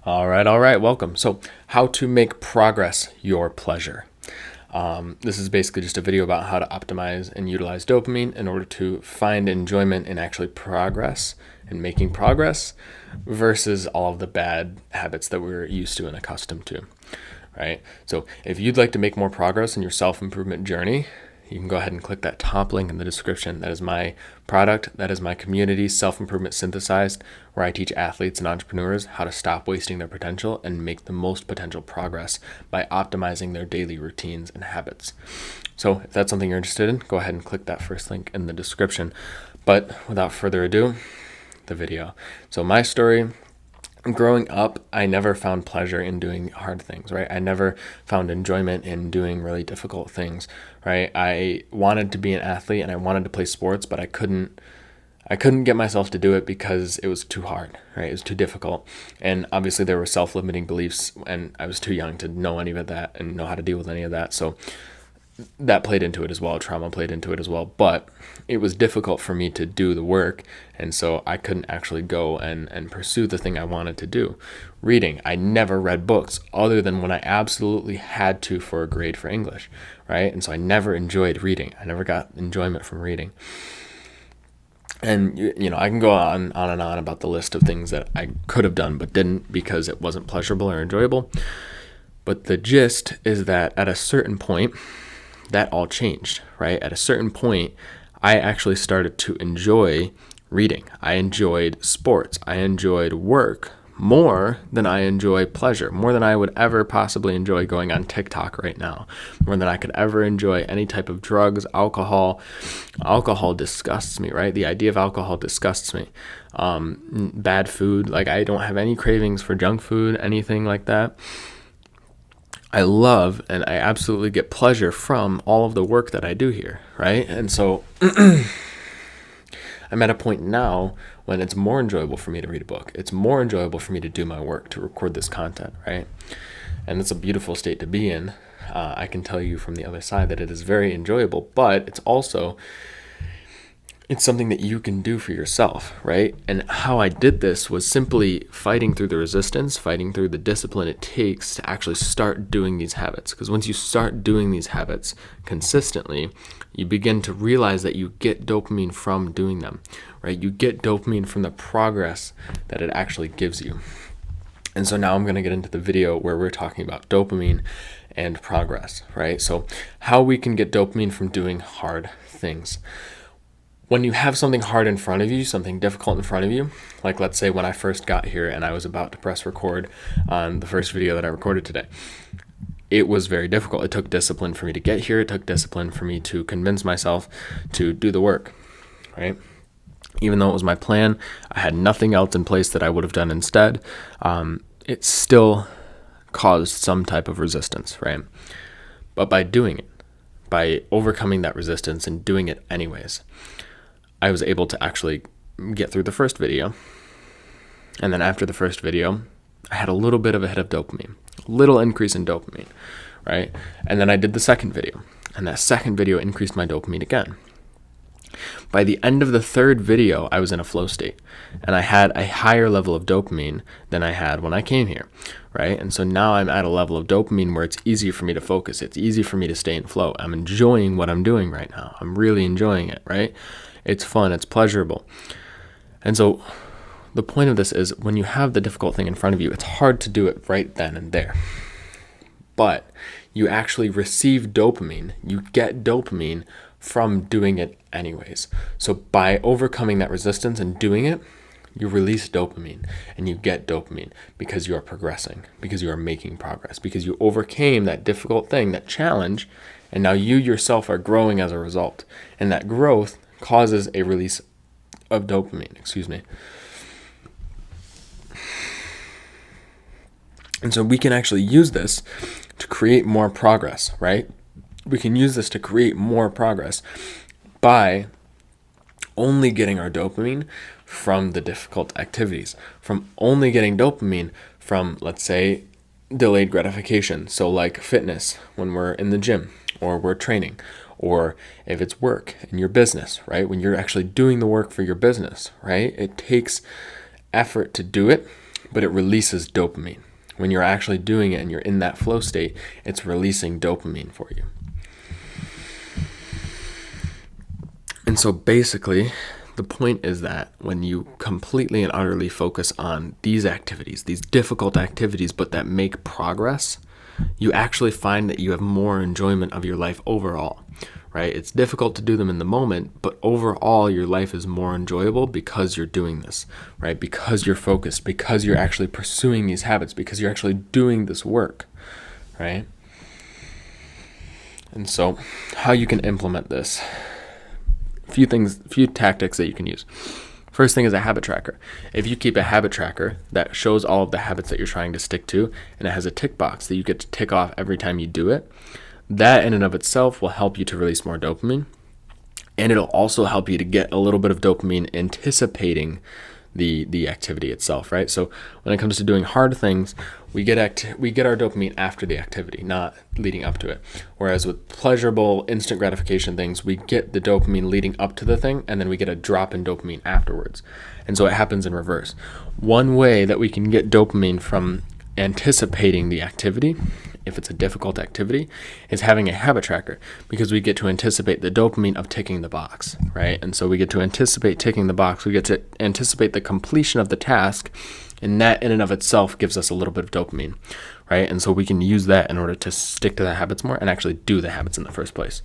All right, welcome. So, how to make progress your pleasure. This is basically just a video about how to optimize and utilize dopamine in order to find enjoyment in actually progress and making progress versus all of the bad habits that we're used to and accustomed to, right? So, if you'd like to make more progress in your self-improvement journey, you can go ahead and click that top link in the description. That is my product. That is my community, Self-Improvement Synthesized, where I teach athletes and entrepreneurs how to stop wasting their potential and make the most potential progress by optimizing their daily routines and habits. So if that's something you're interested in, go ahead and click that first link in the description. But without further ado, the video. So my story. Growing up, I never found pleasure in doing hard things, right? I never found enjoyment in doing really difficult things, right? I wanted to be an athlete and I wanted to play sports, but I couldn't get myself to do it because it was too hard, right? It was too difficult. And obviously there were self-limiting beliefs and I was too young to know any of that and know how to deal with any of that. So that played into it as well. Trauma played into it as well, but it was difficult for me to do the work. And so I couldn't actually go and pursue the thing I wanted to do. Reading. I never read books other than when I absolutely had to for a grade for English, right? And so I never enjoyed reading. I never got enjoyment from reading. And, I can go on and on about the list of things that I could have done but didn't because it wasn't pleasurable or enjoyable. But the gist is that at a certain point, that all changed, right? At a certain point, I actually started to enjoy reading. I enjoyed sports. I enjoyed work more than I enjoy pleasure, more than I would ever possibly enjoy going on TikTok right now, more than I could ever enjoy any type of drugs, alcohol. Alcohol disgusts me, right? The idea of alcohol disgusts me. Bad food, like I don't have any cravings for junk food, anything like that. I love and I absolutely get pleasure from all of the work that I do here, right? And so I'm at a point now when it's more enjoyable for me to read a book. It's more enjoyable for me to do my work, to record this content, right? And it's a beautiful state to be in. I can tell you from the other side that it is very enjoyable, but it's something that you can do for yourself, right? And how I did this was simply fighting through the resistance, fighting through the discipline it takes to actually start doing these habits. Because once you start doing these habits consistently, you begin to realize that you get dopamine from doing them, right? You get dopamine from the progress that it actually gives you. And so now I'm going to get into the video where we're talking about dopamine and progress, right? So how we can get dopamine from doing hard things. When you have something hard in front of you, something difficult in front of you, like let's say when I first got here and I was about to press record on the first video that I recorded today, it was very difficult. It took discipline for me to get here. It took discipline for me to convince myself to do the work, right? Even though it was my plan, I had nothing else in place that I would have done instead. It still caused some type of resistance, right? But by doing it, by overcoming that resistance and doing it anyways, I was able to actually get through the first video. And then after the first video, I had a little bit of a hit of dopamine, a little increase in dopamine, right? And then I did the second video, and that second video increased my dopamine again. By the end of the third video, I was in a flow state, and I had a higher level of dopamine than I had when I came here, right? And so now I'm at a level of dopamine where it's easy for me to focus. It's easy for me to stay in flow. I'm enjoying what I'm doing right now. I'm really enjoying it, right? It's fun. It's pleasurable. And so the point of this is when you have the difficult thing in front of you, it's hard to do it right then and there. But you actually receive dopamine. You get dopamine from doing it anyways. So by overcoming that resistance and doing it, you release dopamine and you get dopamine because you are progressing, because you are making progress, because you overcame that difficult thing, that challenge, and now you yourself are growing as a result. And that growth causes a release of dopamine, And so we can actually use this to create more progress, right? We can use this to create more progress by only getting our dopamine from the difficult activities, from only getting dopamine from, let's say, delayed gratification. So like fitness when we're in the gym or we're training, or if it's work in your business, right? When you're actually doing the work for your business, right? It takes effort to do it, but it releases dopamine. When you're actually doing it and you're in that flow state, it's releasing dopamine for you. And so basically, the point is that when you completely and utterly focus on these activities, these difficult activities, but that make progress, you actually find that you have more enjoyment of your life overall, right? It's difficult to do them in the moment, but overall your life is more enjoyable because you're doing this, right? Because you're focused, because you're actually pursuing these habits, because you're actually doing this work, right? And so how you can implement this, few tactics that you can use. First thing is a habit tracker. If you keep a habit tracker that shows all of the habits that you're trying to stick to, and it has a tick box that you get to tick off every time you do it, that in and of itself will help you to release more dopamine. And it'll also help you to get a little bit of dopamine anticipating the activity itself, right? So when it comes to doing hard things, we get our dopamine after the activity, not leading up to it. Whereas with pleasurable, instant gratification things, we get the dopamine leading up to the thing, and then we get a drop in dopamine afterwards. And so it happens in reverse. One way that we can get dopamine from anticipating the activity, if it's a difficult activity, is having a habit tracker, because we get to anticipate the dopamine of ticking the box, right? And so we get to anticipate ticking the box, we get to anticipate the completion of the task, and that in and of itself gives us a little bit of dopamine, right? And so we can use that in order to stick to the habits more and actually do the habits in the first place.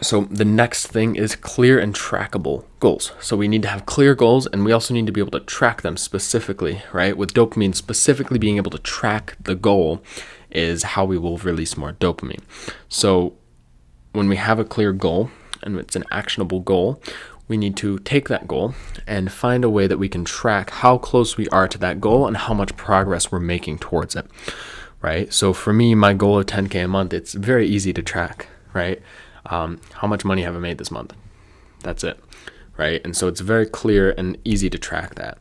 So the next thing is clear and trackable goals. So we need to have clear goals, and we also need to be able to track them specifically, right? With dopamine, specifically being able to track the goal is how we will release more dopamine. So when we have a clear goal and it's an actionable goal, we need to take that goal and find a way that we can track how close we are to that goal and how much progress we're making towards it, right? So for me, my goal of 10K a month, it's very easy to track, right? How much money have I made this month? That's it, right? And so it's very clear and easy to track that.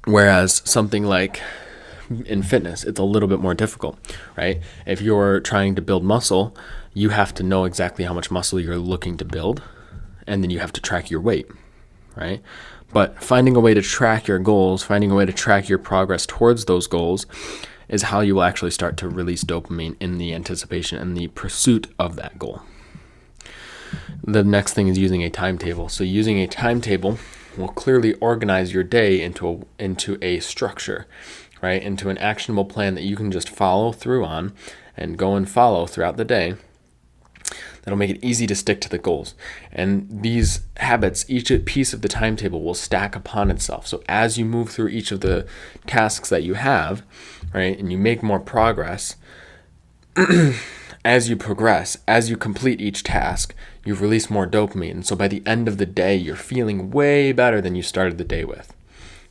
Whereas something like in fitness, it's a little bit more difficult, right? If you're trying to build muscle, you have to know exactly how much muscle you're looking to build, and then you have to track your weight, right? But finding a way to track your goals, finding a way to track your progress towards those goals is how you will actually start to release dopamine in the anticipation and the pursuit of that goal. The next thing is using a timetable. So using a timetable will clearly organize your day into a structure, right? Into an actionable plan that you can just follow through on and go and follow throughout the day. That'll make it easy to stick to the goals. And these habits, each piece of the timetable will stack upon itself. So as you move through each of the tasks that you have, right, and you make more progress, as you progress, as you complete each task, you've released more dopamine. And so by the end of the day, you're feeling way better than you started the day with,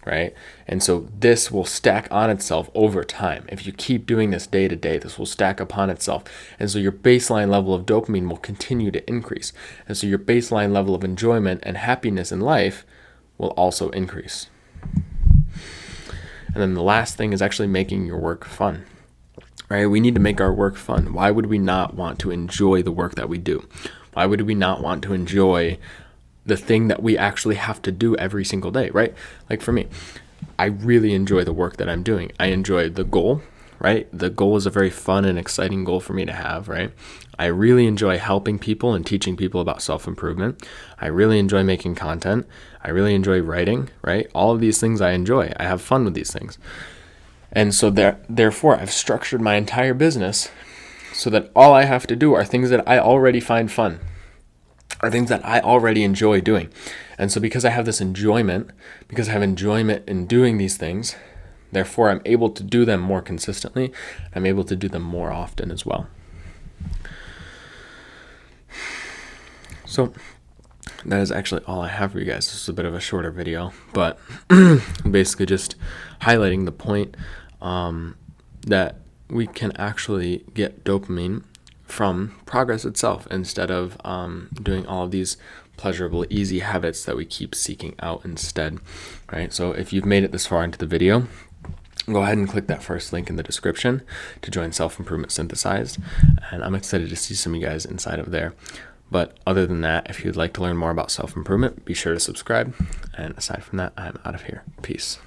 right? And so this will stack on itself over time. If you keep doing this day to day, this will stack upon itself. And so your baseline level of dopamine will continue to increase. And so your baseline level of enjoyment and happiness in life will also increase. And then the last thing is actually making your work fun, right? We need to make our work fun. Why would we not want to enjoy the work that we do? Why would we not want to enjoy the thing that we actually have to do every single day, right? Like for me, I really enjoy the work that I'm doing. I enjoy the goal, right? The goal is a very fun and exciting goal for me to have, right? I really enjoy helping people and teaching people about self-improvement. I really enjoy making content. I really enjoy writing, right? All of these things I enjoy. I have fun with these things. And so therefore, I've structured my entire business so that all I have to do are things that I already find fun, are things that I already enjoy doing. And so because I have this enjoyment, because I have enjoyment in doing these things, therefore I'm able to do them more consistently. I'm able to do them more often as well. So that is actually all I have for you guys. This is a bit of a shorter video, but basically just highlighting the point that we can actually get dopamine from progress itself instead of doing all of these pleasurable, easy habits that we keep seeking out instead, right? So if you've made it this far into the video, go ahead and click that first link in the description to join Self-Improvement Synthesized, and I'm excited to see some of you guys inside of there. But other than that, if you'd like to learn more about self-improvement, be sure to subscribe. And aside from that, I'm out of here. Peace.